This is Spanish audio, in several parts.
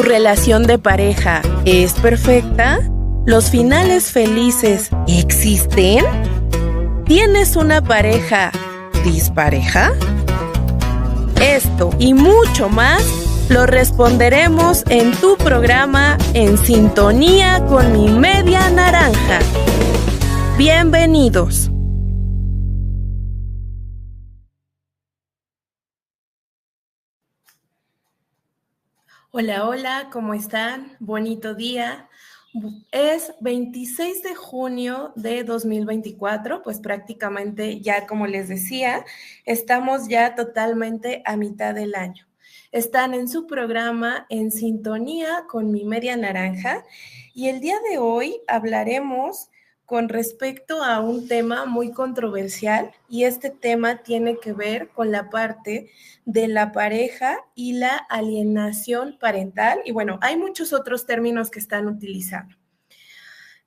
relación de pareja es perfecta? ¿Los finales felices existen? ¿Tienes una pareja dispareja? Esto y mucho más lo responderemos en tu programa En Sintonía con mi Media Naranja. Bienvenidos. Hola, hola, ¿cómo están? Bonito día. Es 26 de junio de 2024, pues prácticamente ya como les decía, estamos ya totalmente a mitad del año. Están en su programa En Sintonía con mi Media Naranja y el día de hoy hablaremos con respecto a un tema muy controversial y este tema tiene que ver con la parte de la pareja y la alienación parental. Y bueno, hay muchos otros términos que están utilizando.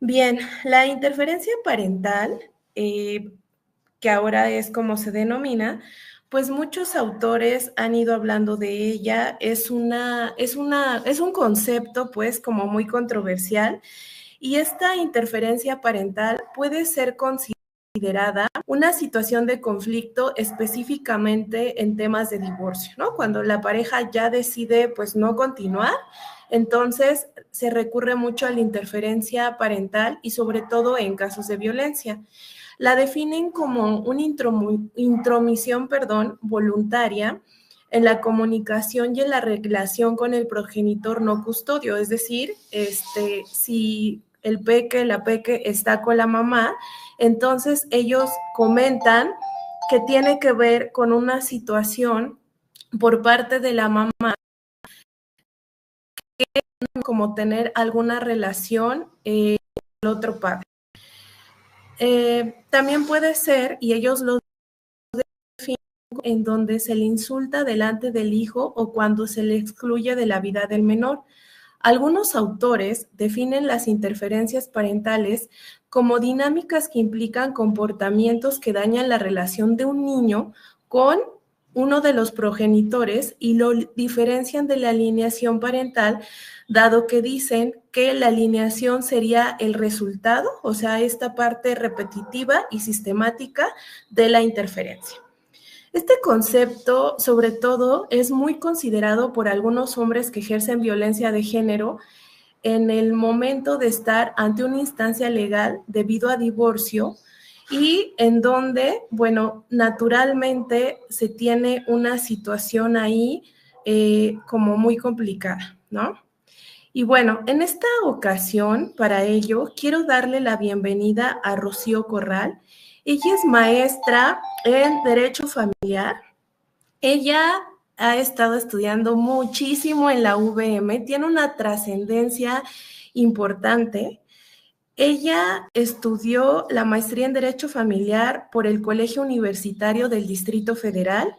Bien, la interferencia parental, que ahora es como se denomina, pues muchos autores han ido hablando de ella. Es un concepto pues como muy controversial y esta interferencia parental puede ser considerada una situación de conflicto específicamente en temas de divorcio, ¿no? Cuando la pareja ya decide pues no continuar, entonces se recurre mucho a la interferencia parental y sobre todo en casos de violencia. La definen como una intromisión, voluntaria en la comunicación y en la relación con el progenitor no custodio, es decir, si el peque, la peque está con la mamá, entonces ellos comentan que tiene que ver con una situación por parte de la mamá, como tener alguna relación con el otro padre. También puede ser, y ellos lo definen, en donde se le insulta delante del hijo o cuando se le excluye de la vida del menor. Algunos autores definen las interferencias parentales como dinámicas que implican comportamientos que dañan la relación de un niño con uno de los progenitores y lo diferencian de la alienación parental, dado que dicen que la alienación sería el resultado, o sea, esta parte repetitiva y sistemática de la interferencia. Este concepto, sobre todo, es muy considerado por algunos hombres que ejercen violencia de género en el momento de estar ante una instancia legal debido a divorcio y en donde, bueno, naturalmente se tiene una situación ahí como muy complicada, ¿no? Y bueno, en esta ocasión, para ello, quiero darle la bienvenida a Rocío Corral. Ella es maestra en Derecho Familiar. Ella ha estado estudiando muchísimo en la UVM, tiene una trascendencia importante. Ella estudió la maestría en Derecho Familiar por el Colegio Universitario del Distrito Federal,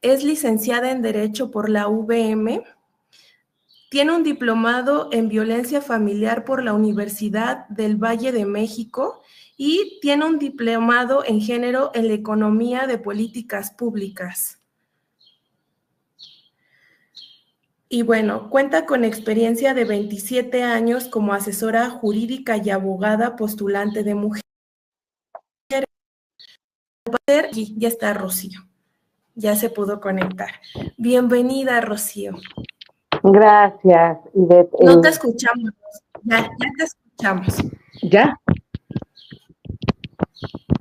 es licenciada en Derecho por la UVM, tiene un diplomado en Violencia Familiar por la Universidad del Valle de México y tiene un diplomado en Género en la Economía de Políticas Públicas. Y bueno, cuenta con experiencia de 27 años como asesora jurídica y abogada postulante de mujeres. Y ya está Rocío, ya se pudo conectar. Bienvenida, Rocío. Gracias, Ivette. No te escuchamos, ya te escuchamos. ¿Ya?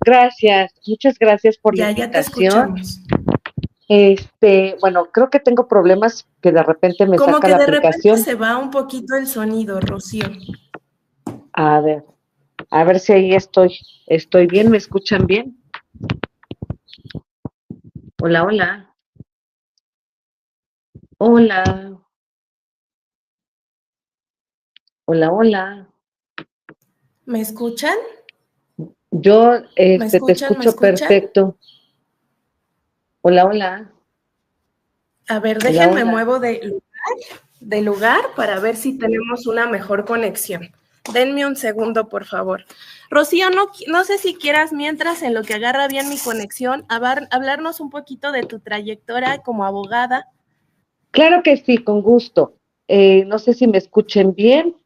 Gracias, muchas gracias por la invitación. Ya te escuchamos. Bueno, creo que tengo problemas que de repente me como saca que la de aplicación. repente se va un poquito el sonido, Rocío. A ver si ahí estoy. ¿Estoy bien? ¿Me escuchan bien? Hola, hola. Hola. Hola, hola. ¿Me escuchan? Yo ¿Me te escucho perfecto. Hola, hola. A ver, déjenme muevo de lugar para ver si tenemos una mejor conexión. Denme un segundo, por favor. Rocío, no sé si quieras, mientras en lo que agarra bien mi conexión, hablarnos un poquito de tu trayectoria como abogada. Claro que sí, con gusto. No sé si me escuchen bien.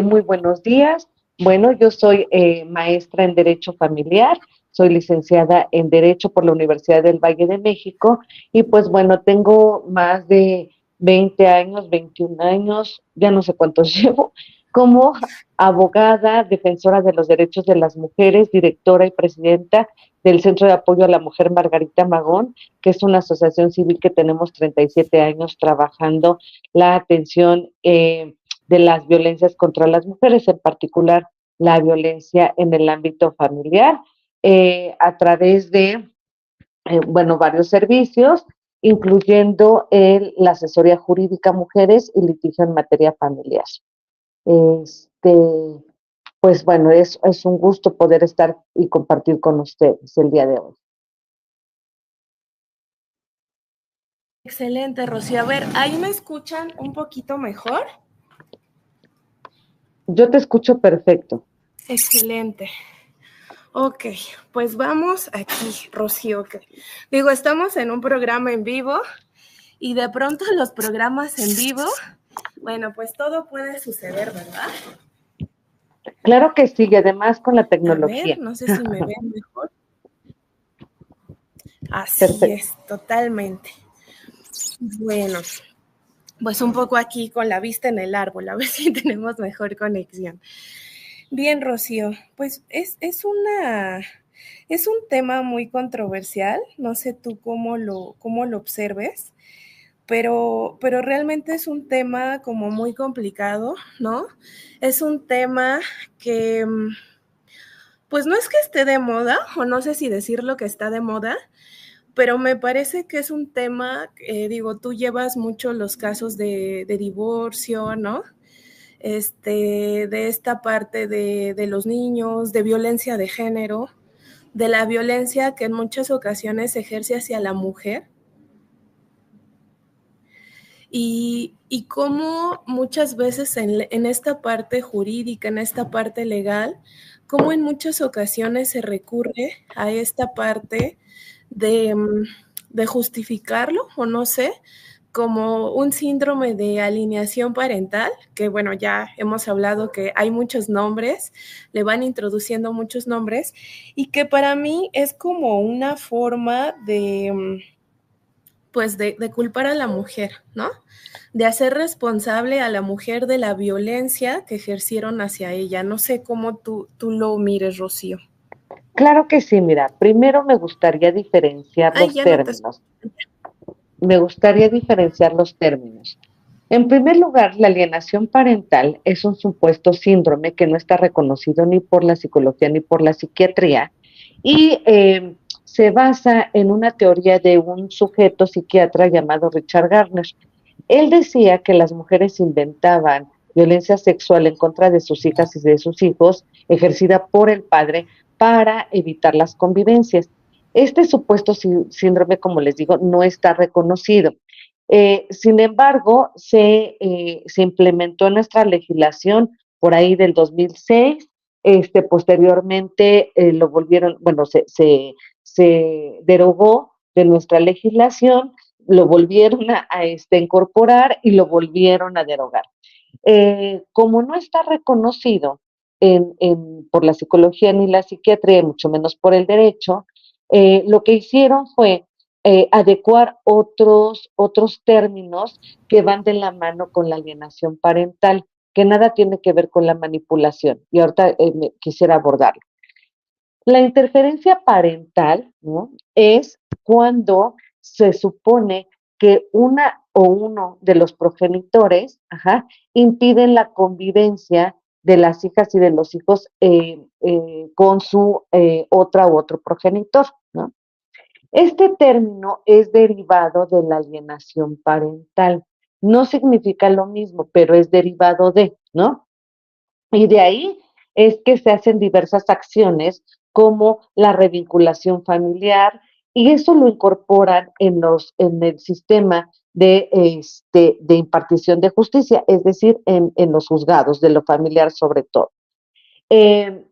Muy buenos días. Bueno, yo soy maestra en Derecho Familiar, soy licenciada en Derecho por la Universidad del Valle de México y pues bueno, tengo más de 20 años, 21 años, ya no sé cuántos llevo, como abogada, defensora de los derechos de las mujeres, directora y presidenta del Centro de Apoyo a la Mujer Margarita Magón, que es una asociación civil que tenemos 37 años trabajando la atención de las violencias contra las mujeres, en particular la violencia en el ámbito familiar, a través de, bueno, varios servicios, incluyendo la asesoría jurídica a mujeres y litigio en materia familiar. Este, pues bueno, es un gusto poder estar y compartir con ustedes el día de hoy. Excelente, Rocío. A ver, ¿ahí me escuchan un poquito mejor? Yo te escucho perfecto. Excelente. Ok, pues vamos aquí, Rocío. Digo, estamos en un programa en vivo y de pronto los programas en vivo, bueno, pues todo puede suceder, ¿verdad? Claro que sí, y además con la tecnología. A ver, no sé si me ven mejor. Así Perfecto. es, totalmente. Bueno, pues un poco aquí con la vista en el árbol, a ver si tenemos mejor conexión. Bien, Rocío, pues es un tema muy controversial, no sé tú cómo lo observes, pero realmente es un tema como muy complicado, ¿no? Es un tema que, pues no es que esté de moda, o no sé si decirlo que está de moda, pero me parece que es un tema, digo, tú llevas mucho los casos de divorcio, ¿no? De esta parte de los niños, de violencia de género, de la violencia que en muchas ocasiones se ejerce hacia la mujer y cómo muchas veces en esta parte jurídica, en esta parte legal, cómo en muchas ocasiones se recurre a esta parte de, de justificarlo o no sé, como un síndrome de alineación parental, que bueno, ya hemos hablado que hay muchos nombres, le van introduciendo muchos nombres, y que para mí es como una forma de, pues de culpar a la mujer, ¿no? De hacer responsable a la mujer de la violencia que ejercieron hacia ella. No sé cómo tú lo mires, Rocío. Claro que sí, mira, primero me gustaría diferenciar Ay, los ya no te... términos. Me gustaría diferenciar los términos. En primer lugar, la alienación parental es un supuesto síndrome que no está reconocido ni por la psicología ni por la psiquiatría y se basa en una teoría de un sujeto psiquiatra llamado Richard Gardner. Él decía que las mujeres inventaban violencia sexual en contra de sus hijas y de sus hijos, ejercida por el padre, para evitar las convivencias. Este supuesto síndrome, como les digo, no está reconocido. Sin embargo, se implementó en nuestra legislación por ahí del 2006. Posteriormente lo volvieron, bueno, se derogó de nuestra legislación, lo volvieron a incorporar y lo volvieron a derogar. Como no está reconocido por la psicología ni la psiquiatría, mucho menos por el derecho, lo que hicieron fue adecuar otros términos que van de la mano con la alienación parental, que nada tiene que ver con la manipulación. Y ahorita quisiera abordarlo. La interferencia parental, ¿no?, es cuando se supone que una o uno de los progenitores, impiden la convivencia de las hijas y de los hijos con su otra u otro progenitor, ¿no? Este término es derivado de la alienación parental. No significa lo mismo, pero es derivado de, ¿no? Y de ahí es que se hacen diversas acciones como la revinculación familiar, y eso lo incorporan en el sistema de impartición de justicia, es decir, en los juzgados de lo familiar sobre todo. Eh,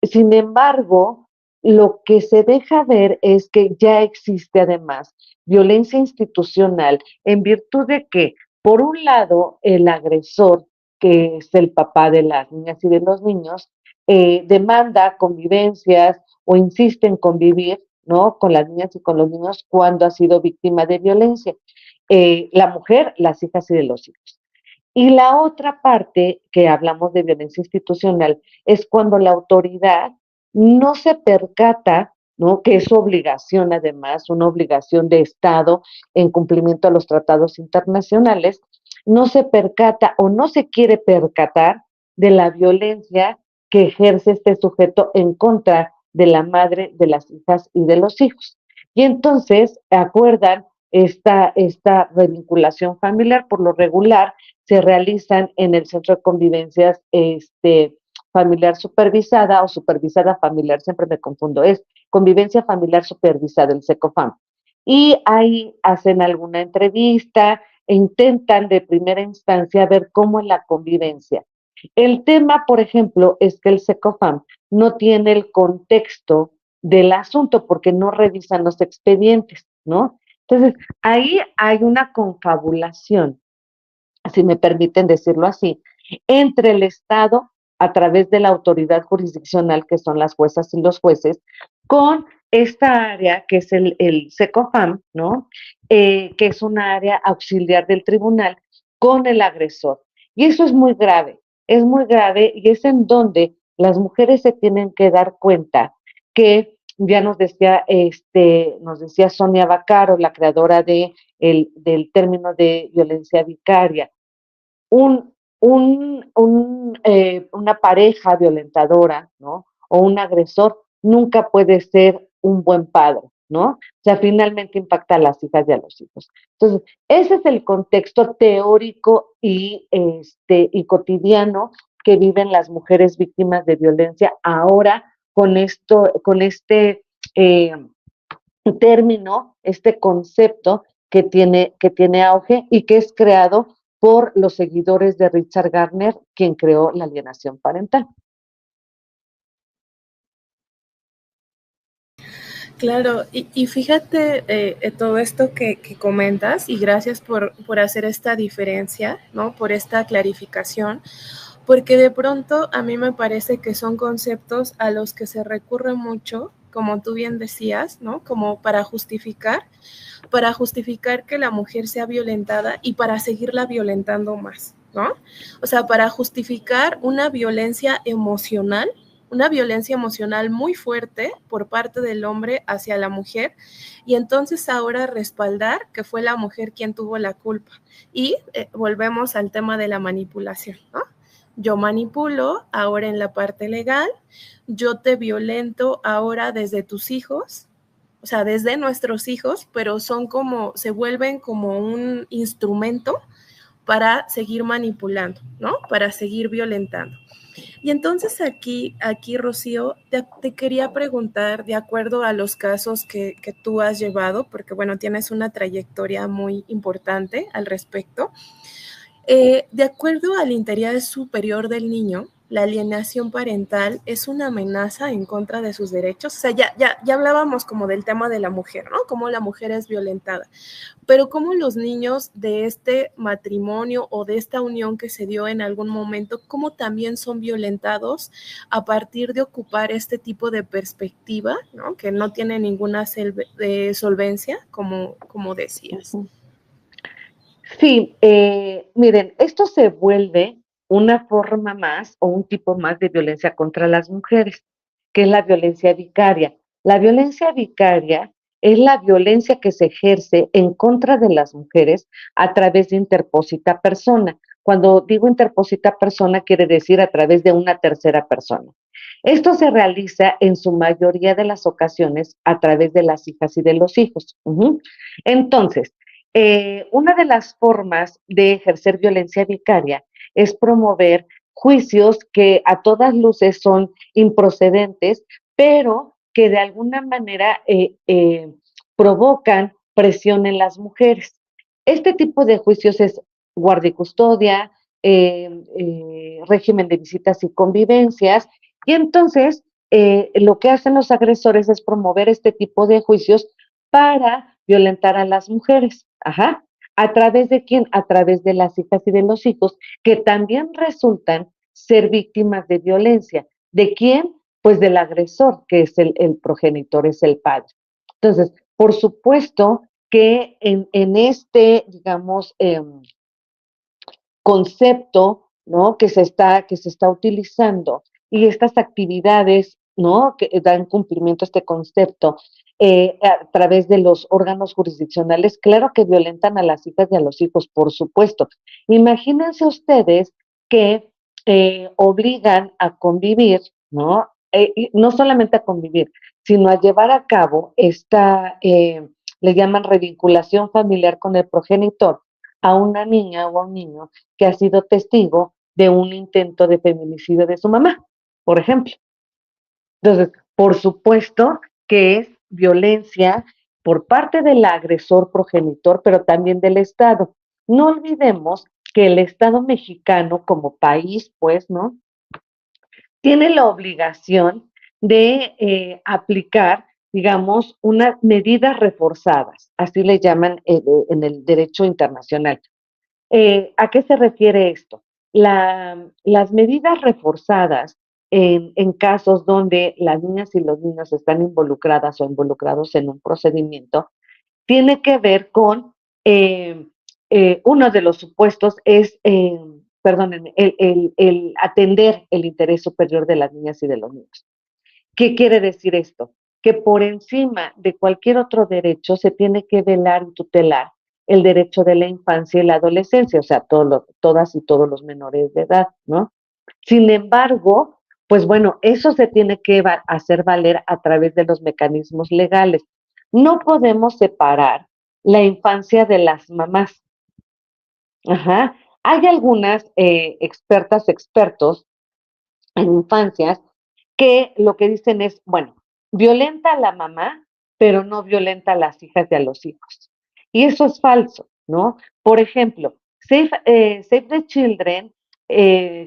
Sin embargo, lo que se deja ver es que ya existe además violencia institucional en virtud de que Por un lado, el agresor, que es el papá de las niñas y de los niños, demanda convivencias o insiste en convivir, ¿no?, con las niñas y con los niños cuando ha sido víctima de violencia. La mujer, las hijas y de los hijos. Y la otra parte que hablamos de violencia institucional es cuando la autoridad no se percata, ¿no?, que es su obligación, además, una obligación de Estado en cumplimiento a los tratados internacionales, no se percata o no se quiere percatar de la violencia que ejerce este sujeto en contra de la madre, de las hijas y de los hijos. Y entonces acuerdan esta revinculación familiar. Por lo regular se realizan en el centro de convivencias familiar supervisada o supervisada familiar, siempre me confundo, es convivencia familiar supervisada, el SECOFAM. Y ahí hacen alguna entrevista e intentan de primera instancia ver cómo es la convivencia. El tema, por ejemplo, es que el SECOFAM no tiene el contexto del asunto porque no revisan los expedientes, ¿no? Entonces, ahí hay una confabulación, si me permiten decirlo así, entre el Estado a través de la autoridad jurisdiccional, que son las juezas y los jueces, con esta área que es el SECOFAM, ¿no? Que es una área auxiliar del tribunal, con el agresor. Y eso es muy grave y es en donde las mujeres se tienen que dar cuenta que ya nos decía Sonia Vaccaro, la creadora del término de violencia vicaria, una pareja violentadora, ¿no?, o un agresor nunca puede ser un buen padre, ¿no? O sea, finalmente impacta a las hijas y a los hijos. Entonces, ese es el contexto teórico y cotidiano que viven las mujeres víctimas de violencia ahora con este eh, término, este concepto que tiene auge y que es creado por los seguidores de Richard Gardner, quien creó la alienación parental. Claro, y fíjate todo esto que comentas y gracias por hacer esta diferencia, ¿no? Por esta clarificación, porque de pronto a mí me parece que son conceptos a los que se recurre mucho, como tú bien decías, ¿no? Como para justificar que la mujer sea violentada y para seguirla violentando más, ¿no? O sea, para justificar una violencia emocional muy fuerte por parte del hombre hacia la mujer y entonces ahora respaldar que fue la mujer quien tuvo la culpa. Y volvemos al tema de la manipulación, ¿no? Yo manipulo ahora en la parte legal, yo te violento ahora desde tus hijos, o sea, desde nuestros hijos, pero se vuelven como un instrumento para seguir manipulando, ¿no? Para seguir violentando. Y entonces aquí Rocío, te quería preguntar, de acuerdo a los casos que tú has llevado, porque bueno, tienes una trayectoria muy importante al respecto, de acuerdo al interés superior del niño, la alienación parental es una amenaza en contra de sus derechos. O sea, ya hablábamos como del tema de la mujer, ¿no? Cómo la mujer es violentada. Pero cómo los niños de este matrimonio o de esta unión que se dio en algún momento, cómo también son violentados a partir de ocupar este tipo de perspectiva, ¿no? Que no tiene ninguna solvencia, como decías. Sí, miren, esto se vuelve una forma más o un tipo más de violencia contra las mujeres, que es la violencia vicaria. La violencia vicaria es la violencia que se ejerce en contra de las mujeres a través de interpósita persona. Cuando digo interpósita persona, quiere decir a través de una tercera persona. Esto se realiza en su mayoría de las ocasiones a través de las hijas y de los hijos. Entonces, una de las formas de ejercer violencia vicaria es promover juicios que a todas luces son improcedentes, pero que de alguna manera provocan presión en las mujeres. Este tipo de juicios es guardia y custodia, régimen de visitas y convivencias, y entonces lo que hacen los agresores es promover este tipo de juicios para violentar a las mujeres. Ajá. ¿A través de quién? A través de las hijas y de los hijos, que también resultan ser víctimas de violencia. ¿De quién? Pues del agresor, que es el progenitor, es el padre. Entonces, por supuesto que en este, digamos, concepto, ¿no? Que se está utilizando y estas actividades, ¿no? Que dan cumplimiento a este concepto a través de los órganos jurisdiccionales, claro que violentan a las hijas y a los hijos, por supuesto. Imagínense ustedes que obligan a convivir, ¿no? Y no solamente a convivir, sino a llevar a cabo esta, le llaman revinculación familiar con el progenitor a una niña o a un niño que ha sido testigo de un intento de feminicidio de su mamá, por ejemplo. Entonces, por supuesto que es violencia por parte del agresor progenitor, pero también del Estado. No olvidemos que el Estado mexicano como país, pues, ¿no? Tiene la obligación de aplicar, digamos, unas medidas reforzadas, así le llaman en el derecho internacional. ¿A qué se refiere esto? Las medidas reforzadas en casos donde las niñas y los niños están involucradas o involucrados en un procedimiento, tiene que ver con, uno de los supuestos es, perdónenme, el atender el interés superior de las niñas y de los niños. ¿Qué quiere decir esto? Que por encima de cualquier otro derecho se tiene que velar y tutelar el derecho de la infancia y la adolescencia, o sea, todas y todos los menores de edad, ¿no? Sin embargo, pues bueno, eso se tiene que hacer valer a través de los mecanismos legales. No podemos separar la infancia de las mamás. Ajá. Hay algunas expertas, expertos en infancias que lo que dicen es, bueno, violenta a la mamá, pero no violenta a las hijas y a los hijos. Y eso es falso, ¿no? Por ejemplo, Save the Children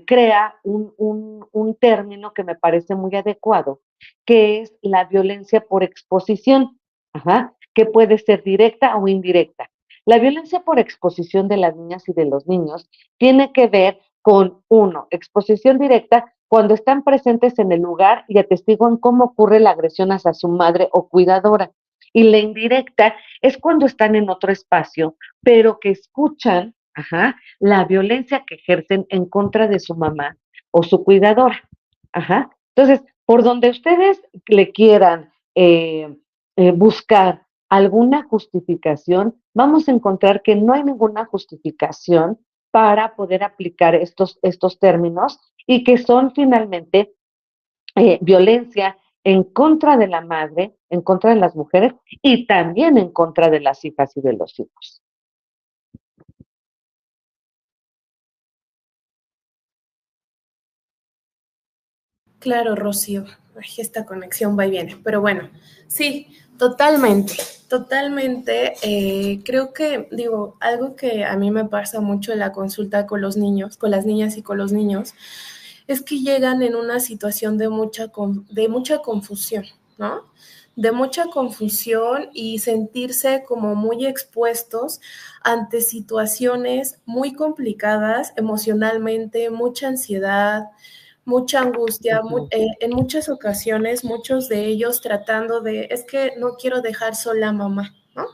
crea un término que me parece muy adecuado, que es la violencia por exposición, ajá, que puede ser directa o indirecta. La violencia por exposición de las niñas y de los niños tiene que ver con, uno, exposición directa cuando están presentes en el lugar y atestiguan cómo ocurre la agresión hacia su madre o cuidadora. Y la indirecta es cuando están en otro espacio, pero que escuchan, ajá, la violencia que ejercen en contra de su mamá o su cuidadora. Ajá. Entonces, por donde ustedes le quieran buscar alguna justificación, vamos a encontrar que no hay ninguna justificación para poder aplicar estos términos y que son finalmente violencia en contra de la madre, en contra de las mujeres y también en contra de las hijas y de los hijos. Claro, Rocío. Ay, esta conexión va y viene. Pero bueno, sí, totalmente, totalmente. Creo que, digo, algo que a mí me pasa mucho en la consulta con los niños, con las niñas y con los niños, es que llegan en una situación de mucha confusión, ¿no? De mucha confusión y sentirse como muy expuestos ante situaciones muy complicadas emocionalmente, mucha ansiedad, mucha angustia, en muchas ocasiones, muchos de ellos tratando de, es que no quiero dejar sola a mamá, ¿no?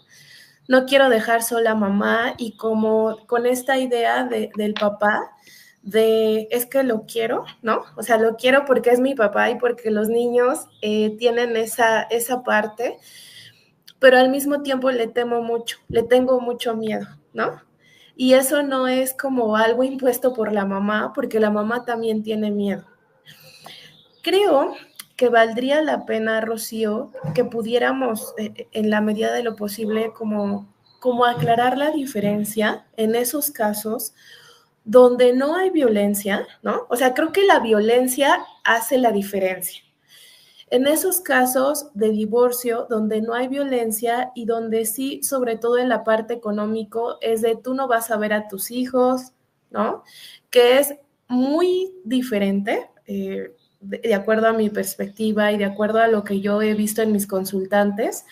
No quiero dejar sola a mamá y como con esta idea del papá, de es que lo quiero, ¿no? O sea, lo quiero porque es mi papá y porque los niños tienen esa parte, pero al mismo tiempo le temo mucho, le tengo mucho miedo, ¿no? Y eso no es como algo impuesto por la mamá, porque la mamá también tiene miedo. Creo que valdría la pena, Rocío, que pudiéramos, en la medida de lo posible, como aclarar la diferencia en esos casos donde no hay violencia, ¿no? O sea, creo que la violencia hace la diferencia. En esos casos de divorcio donde no hay violencia y donde sí, sobre todo en la parte económico, es de tú no vas a ver a tus hijos, ¿no? Que es muy diferente, de acuerdo a mi perspectiva y de acuerdo a lo que yo he visto en mis consultantes,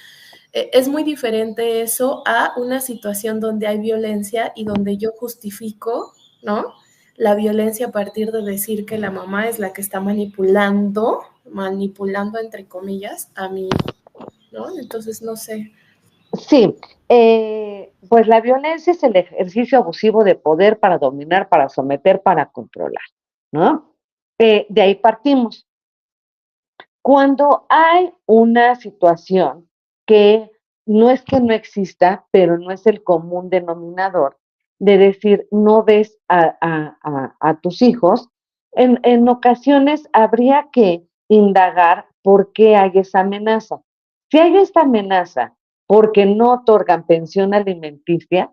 Es muy diferente eso a una situación donde hay violencia y donde yo justifico, ¿no? La violencia a partir de decir que la mamá es la que está manipulando entre comillas a mi hijo, ¿no? Entonces, no sé. Sí, pues la violencia es el ejercicio abusivo de poder para dominar, para someter, para controlar, ¿no? De ahí partimos. Cuando hay una situación que no exista, pero no es el común denominador, de decir, no ves a tus hijos, en ocasiones habría que indagar por qué hay esa amenaza. Si hay esta amenaza porque no otorgan pensión alimenticia,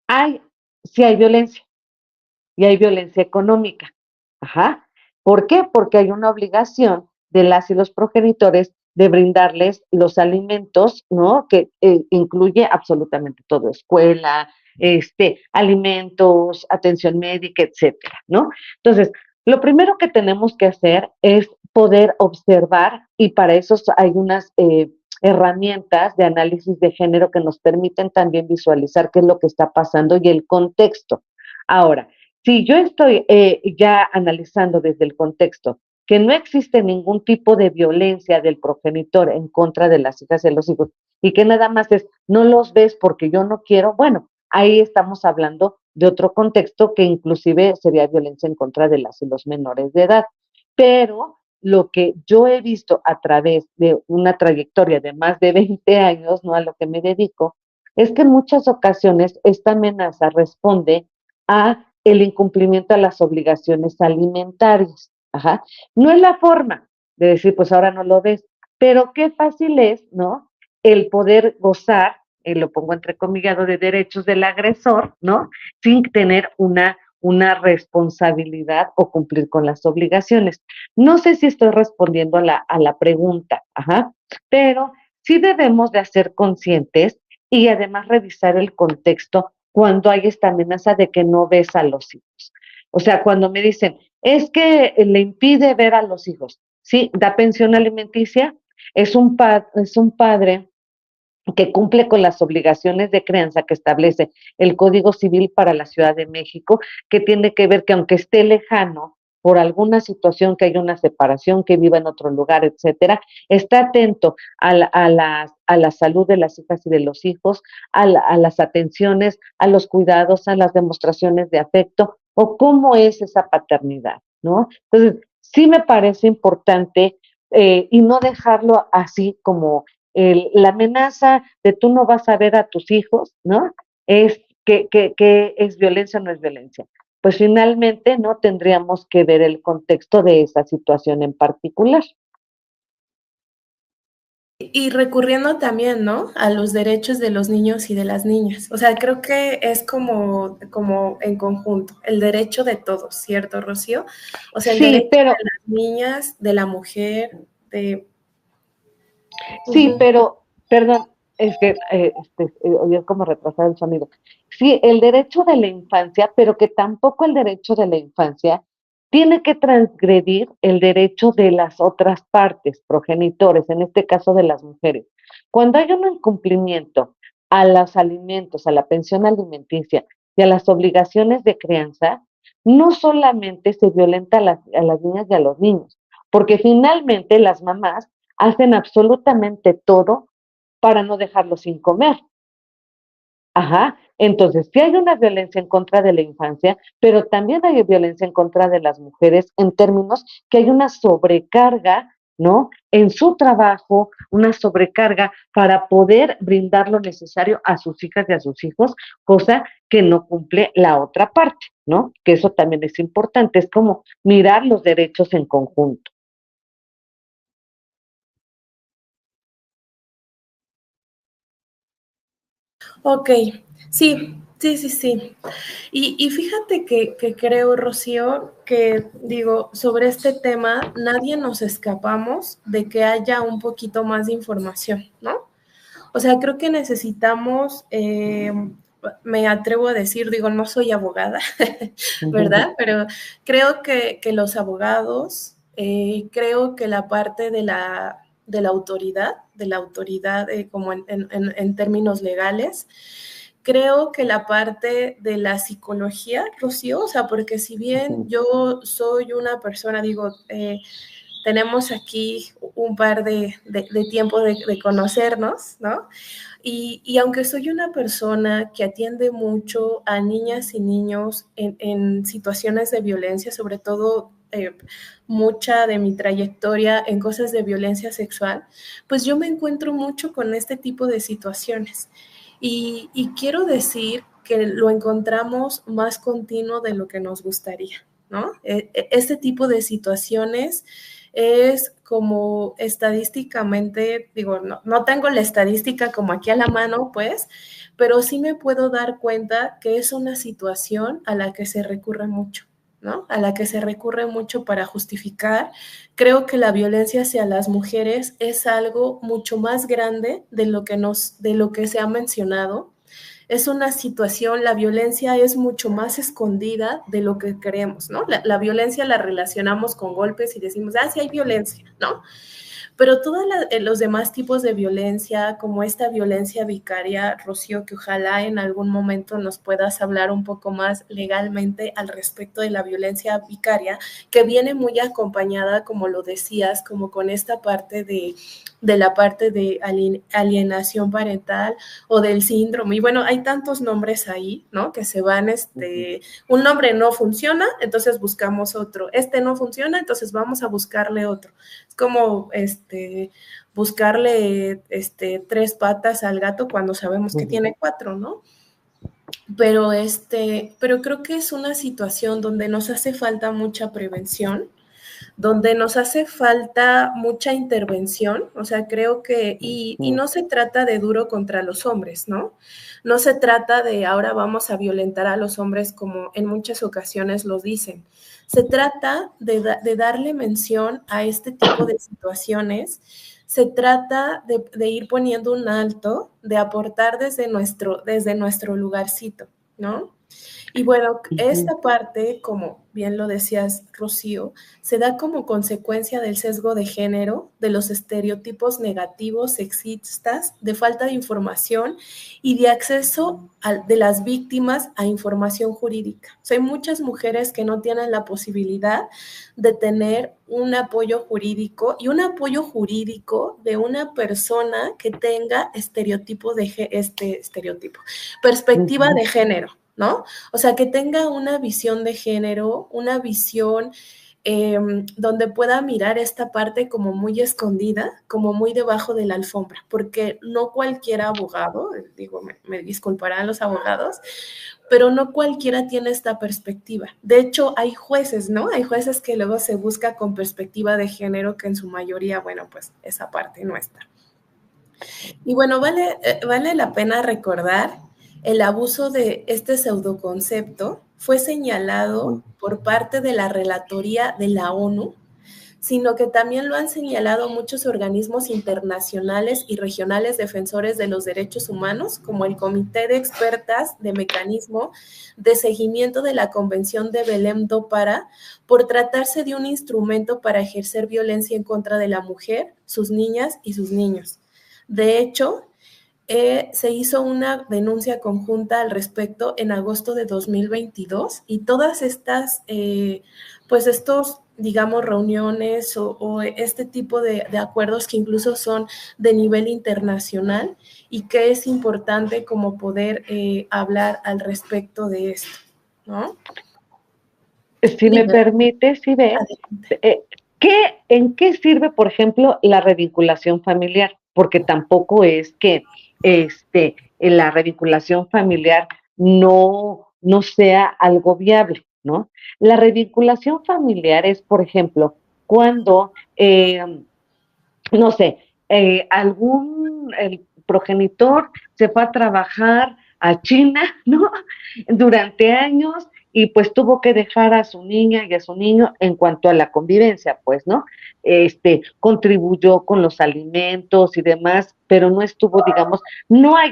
hay, sí hay violencia y hay violencia económica. Ajá. ¿Por qué? Porque hay una obligación de las y los progenitores de brindarles los alimentos, ¿no? Que incluye absolutamente todo, escuela, alimentos, atención médica, etcétera, ¿no? Entonces, lo primero que tenemos que hacer es poder observar, y para eso hay unas herramientas de análisis de género que nos permiten también visualizar qué es lo que está pasando y el contexto. Ahora, si yo estoy ya analizando desde el contexto que no existe ningún tipo de violencia del progenitor en contra de las hijas y de los hijos y que nada más es no los ves porque yo no quiero, bueno, ahí estamos hablando de otro contexto que inclusive sería violencia en contra de las y los menores de edad. Pero lo que yo he visto a través de una trayectoria de más de 20 años, no a lo que me dedico, es que en muchas ocasiones esta amenaza responde a el incumplimiento a las obligaciones alimentarias. Ajá. No es la forma de decir, pues ahora no lo ves, pero qué fácil es, ¿no? El poder gozar, lo pongo entrecomillado, de derechos del agresor, ¿no? Sin tener una responsabilidad o cumplir con las obligaciones. No sé si estoy respondiendo a la pregunta, ajá, pero sí debemos de ser conscientes y además revisar el contexto cuando hay esta amenaza de que no ves a los hijos. O sea, cuando me dicen, es que le impide ver a los hijos, ¿sí? Da pensión alimenticia, es un padre que cumple con las obligaciones de crianza que establece el Código Civil para la Ciudad de México, que tiene que ver que aunque esté lejano, por alguna situación, que haya una separación, que viva en otro lugar, etcétera, está atento a la salud de las hijas y de los hijos, a las atenciones, a los cuidados, a las demostraciones de afecto, o cómo es esa paternidad, ¿no? Entonces, sí me parece importante y no dejarlo así como la amenaza de tú no vas a ver a tus hijos, ¿no? Es que es violencia o no es violencia. Pues finalmente no tendríamos que ver el contexto de esa situación en particular. Y recurriendo también, ¿no? A los derechos de los niños y de las niñas. O sea, creo que es como en conjunto, el derecho de todos, ¿cierto, Rocío? O sea, el Sí, derecho de pero, las niñas, de la mujer, de... sí, Ujú. pero, perdón, es que oye, es como retrasar el sonido. Sí, el derecho de la infancia, pero que tampoco el derecho de la infancia tiene que transgredir el derecho de las otras partes, progenitores, en este caso de las mujeres. Cuando hay un incumplimiento a los alimentos, a la pensión alimenticia y a las obligaciones de crianza, no solamente se violenta a las niñas y a los niños, porque finalmente las mamás hacen absolutamente todo para no dejarlos sin comer. Ajá. Entonces, sí hay una violencia en contra de la infancia, pero también hay violencia en contra de las mujeres en términos que hay una sobrecarga, ¿no? En su trabajo, una sobrecarga para poder brindar lo necesario a sus hijas y a sus hijos, cosa que no cumple la otra parte, ¿no? Que eso también es importante, es como mirar los derechos en conjunto. Ok, sí, sí, sí, sí. Y fíjate que creo, Rocío, que digo, sobre este tema, nadie nos escapamos de que haya un poquito más de información, ¿no? O sea, creo que necesitamos, me atrevo a decir, digo, no soy abogada, ¿verdad? Pero creo que los abogados, creo que la parte de la autoridad como en términos legales. Creo que la parte de la psicología, Rocío, o sea, porque si bien yo soy una persona, digo, tenemos aquí un par de tiempo de conocernos, ¿no? Y aunque soy una persona que atiende mucho a niñas y niños en situaciones de violencia, sobre todo mucha de mi trayectoria en cosas de violencia sexual, pues yo me encuentro mucho con este tipo de situaciones. Y quiero decir que lo encontramos más continuo de lo que nos gustaría, ¿no? Este tipo de situaciones es como estadísticamente, digo, no tengo la estadística como aquí a la mano, pues, pero sí me puedo dar cuenta que es una situación a la que se recurre mucho, ¿no? A la que se recurre mucho para justificar. Creo que la violencia hacia las mujeres es algo mucho más grande de lo que se ha mencionado. Es una situación, la violencia es mucho más escondida de lo que creemos, ¿no? La violencia la relacionamos con golpes y decimos, ah, sí hay violencia, ¿no? Pero todos los demás tipos de violencia, como esta violencia vicaria, Rocío, que ojalá en algún momento nos puedas hablar un poco más legalmente al respecto de la violencia vicaria, que viene muy acompañada, como lo decías, como con esta parte de la parte de alienación parental o del síndrome. Y bueno, hay tantos nombres ahí, ¿no? Que se van, un nombre no funciona, entonces buscamos otro. Este no funciona, entonces vamos a buscarle otro. Es como buscarle tres patas al gato cuando sabemos que tiene cuatro, ¿no? Pero creo que es una situación donde nos hace falta mucha prevención, donde nos hace falta mucha intervención, o sea, creo que, y no se trata de duro contra los hombres, ¿no? No se trata de ahora vamos a violentar a los hombres como en muchas ocasiones lo dicen. Se trata de darle mención a este tipo de situaciones, se trata de ir poniendo un alto, de aportar desde nuestro lugarcito, ¿no? Y bueno, esta parte, como bien lo decías, Rocío, se da como consecuencia del sesgo de género, de los estereotipos negativos, sexistas, de falta de información y de acceso de las víctimas a información jurídica. O sea, hay muchas mujeres que no tienen la posibilidad de tener un apoyo jurídico y un apoyo jurídico de una persona que tenga perspectiva de género, ¿no? O sea, que tenga una visión de género, una visión donde pueda mirar esta parte como muy escondida, como muy debajo de la alfombra, porque no cualquier abogado, digo, me disculparán los abogados, pero no cualquiera tiene esta perspectiva. De hecho, hay jueces, ¿no? Hay jueces que luego se busca con perspectiva de género, que en su mayoría, bueno, pues esa parte no está. Y bueno, vale la pena recordar el abuso de este pseudoconcepto fue señalado por parte de la Relatoría de la ONU, sino que también lo han señalado muchos organismos internacionales y regionales defensores de los derechos humanos, como el Comité de Expertas de Mecanismo de Seguimiento de la Convención de Belém do Pará, por tratarse de un instrumento para ejercer violencia en contra de la mujer, sus niñas y sus niños. De hecho, se hizo una denuncia conjunta al respecto en agosto de 2022 y todas estas, pues estos, digamos, reuniones o este tipo de acuerdos que incluso son de nivel internacional y que es importante como poder hablar al respecto de esto, ¿no? Si me permite, Sibel, ¿en qué sirve, por ejemplo, la revinculación familiar? Porque tampoco es que la revinculación familiar no sea algo viable, ¿no? La revinculación familiar es, por ejemplo, cuando, no sé, el progenitor se fue a trabajar a China, ¿no? Durante años y pues tuvo que dejar a su niña y a su niño en cuanto a la convivencia, pues, ¿no? Contribuyó con los alimentos y demás, pero no estuvo, digamos, no hay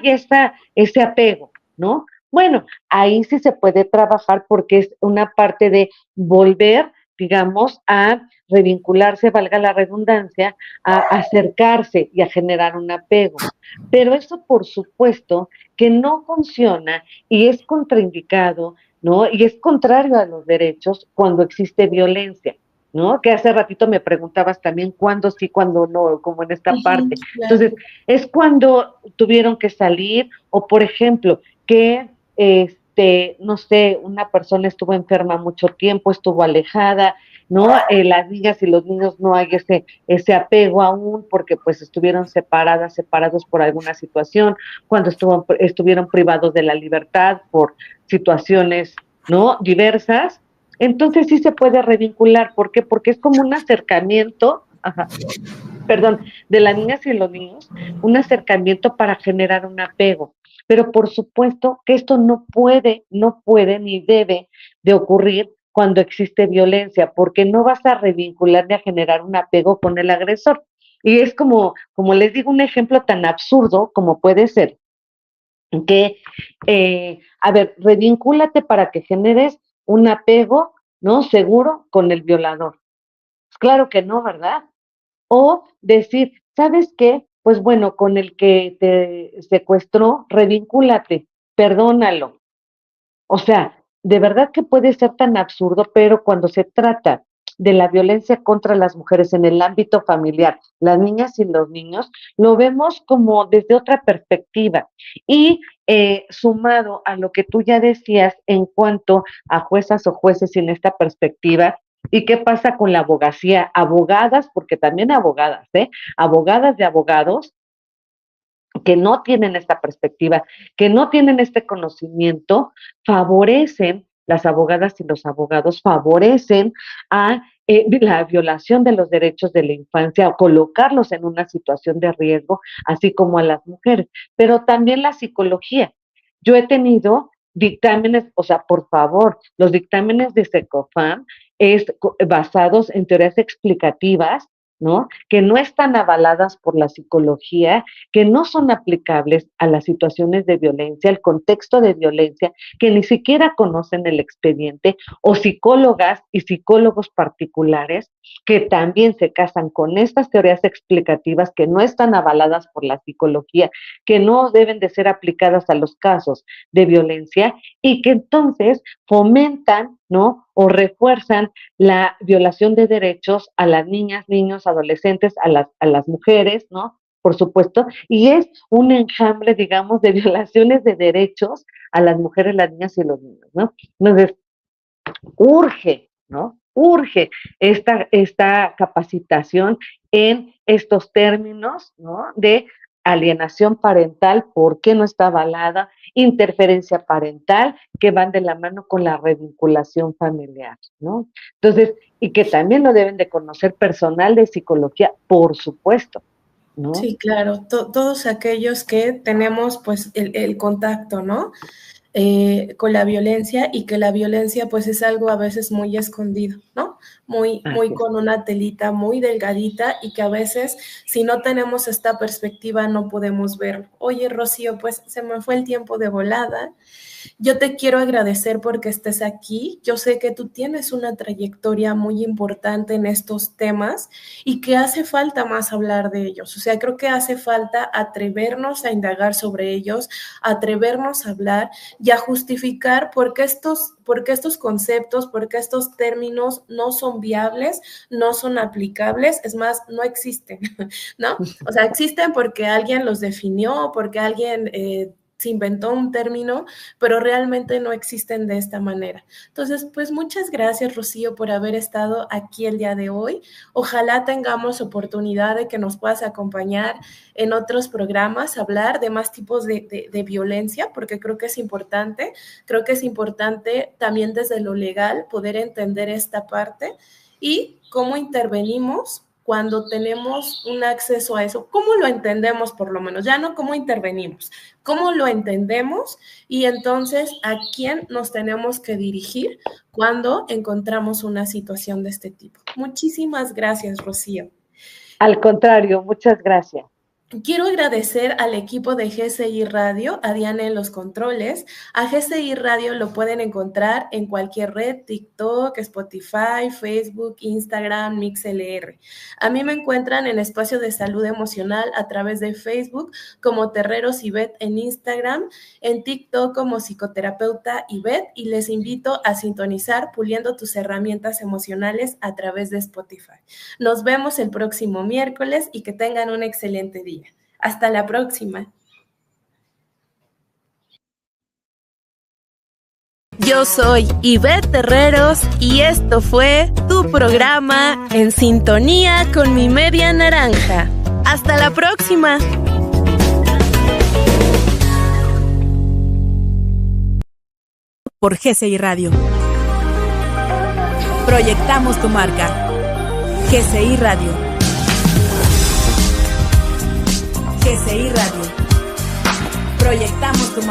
ese apego, ¿no? Bueno, ahí sí se puede trabajar porque es una parte de volver digamos, a revincularse, valga la redundancia, a acercarse y a generar un apego. Pero eso, por supuesto, que no funciona y es contraindicado, ¿no? Y es contrario a los derechos cuando existe violencia, ¿no? Que hace ratito me preguntabas también cuándo sí, cuándo no, como en esta Ujú, parte. claro. Entonces, es cuando tuvieron que salir o, por ejemplo, que no sé, una persona estuvo enferma mucho tiempo, estuvo alejada, ¿no? Las niñas y los niños no hay ese apego aún porque pues estuvieron separados por alguna situación, cuando estuvieron privados de la libertad por situaciones, ¿no? Diversas. Entonces sí se puede revincular. ¿Por qué? Porque es como un acercamiento, ajá, perdón, de las niñas y los niños, un acercamiento para generar un apego. Pero por supuesto que esto no puede ni debe de ocurrir cuando existe violencia, porque no vas a revincular ni a generar un apego con el agresor. Y es como les digo, un ejemplo tan absurdo como puede ser que, a ver, revincúlate para que generes un apego, ¿no? Seguro con el violador. Claro que no, ¿verdad? O decir, ¿sabes qué? Pues bueno, con el que te secuestró, revincúlate, perdónalo. O sea, de verdad que puede ser tan absurdo, pero cuando se trata de la violencia contra las mujeres en el ámbito familiar, las niñas y los niños, lo vemos como desde otra perspectiva. Y sumado a lo que tú ya decías en cuanto a juezas o jueces sin esta perspectiva, ¿y qué pasa con la abogacía? Abogadas, porque también abogadas, ¿eh? Abogadas de abogados que no tienen esta perspectiva, que no tienen este conocimiento, favorecen, las abogadas y los abogados favorecen a la violación de los derechos de la infancia, o colocarlos en una situación de riesgo, así como a las mujeres, pero también la psicología. Yo he tenido dictámenes, o sea, por favor, los dictámenes de SECOFAM es basados en teorías explicativas, ¿no? Que no están avaladas por la psicología, que no son aplicables a las situaciones de violencia, al contexto de violencia, que ni siquiera conocen el expediente, o psicólogas y psicólogos particulares que también se casan con estas teorías explicativas que no están avaladas por la psicología, que no deben de ser aplicadas a los casos de violencia y que entonces fomentan, ¿no? O refuerzan la violación de derechos a las niñas, niños, adolescentes, a las mujeres, ¿no? Por supuesto, y es un enjambre, digamos, de violaciones de derechos a las mujeres, las niñas y los niños, ¿no? Entonces, urge, ¿no? Urge esta capacitación en estos términos, ¿no? De alienación parental, ¿por qué no está avalada? Interferencia parental, que van de la mano con la revinculación familiar, ¿no? Entonces, y que también lo deben de conocer personal de psicología, por supuesto, ¿no? Sí, claro, todos aquellos que tenemos pues el contacto, ¿no? Con la violencia y que la violencia pues es algo a veces muy escondido, ¿no? Muy Así es. con una telita muy delgadita y que a veces si no tenemos esta perspectiva no podemos verlo. Oye, Rocío, pues se me fue el tiempo de volada. Yo te quiero agradecer porque estés aquí. Yo sé que tú tienes una trayectoria muy importante en estos temas y que hace falta más hablar de ellos. O sea, creo que hace falta atrevernos a indagar sobre ellos, atrevernos a hablar y a justificar por qué estos conceptos, por qué estos términos no son viables, no son aplicables, es más, no existen, ¿no? O sea, existen porque alguien los definió, porque alguien se inventó un término, pero realmente no existen de esta manera. Entonces, pues muchas gracias, Rocío, por haber estado aquí el día de hoy. Ojalá tengamos oportunidad de que nos puedas acompañar en otros programas, hablar de más tipos de violencia, porque creo que es importante también desde lo legal poder entender esta parte y cómo intervenimos cuando tenemos un acceso a eso, cómo lo entendemos por lo menos, ya no cómo intervenimos, cómo lo entendemos y entonces a quién nos tenemos que dirigir cuando encontramos una situación de este tipo. Muchísimas gracias, Rocío. Al contrario, muchas gracias. Quiero agradecer al equipo de GCI Radio, a Diana en los controles. A GCI Radio lo pueden encontrar en cualquier red, TikTok, Spotify, Facebook, Instagram, MixLR. A mí me encuentran en Espacio de Salud Emocional a través de Facebook como Terreros Ivette en Instagram, en TikTok como Psicoterapeuta Ivette, y les invito a sintonizar Puliendo tus herramientas emocionales a través de Spotify. Nos vemos el próximo miércoles y que tengan un excelente día. Hasta la próxima. Yo soy Ivette Terreros y esto fue tu programa En Sintonía con mi Media Naranja. Hasta la próxima. Por GCI Radio. Proyectamos tu marca. GCI Radio. GCI Radio. Proyectamos tu marca.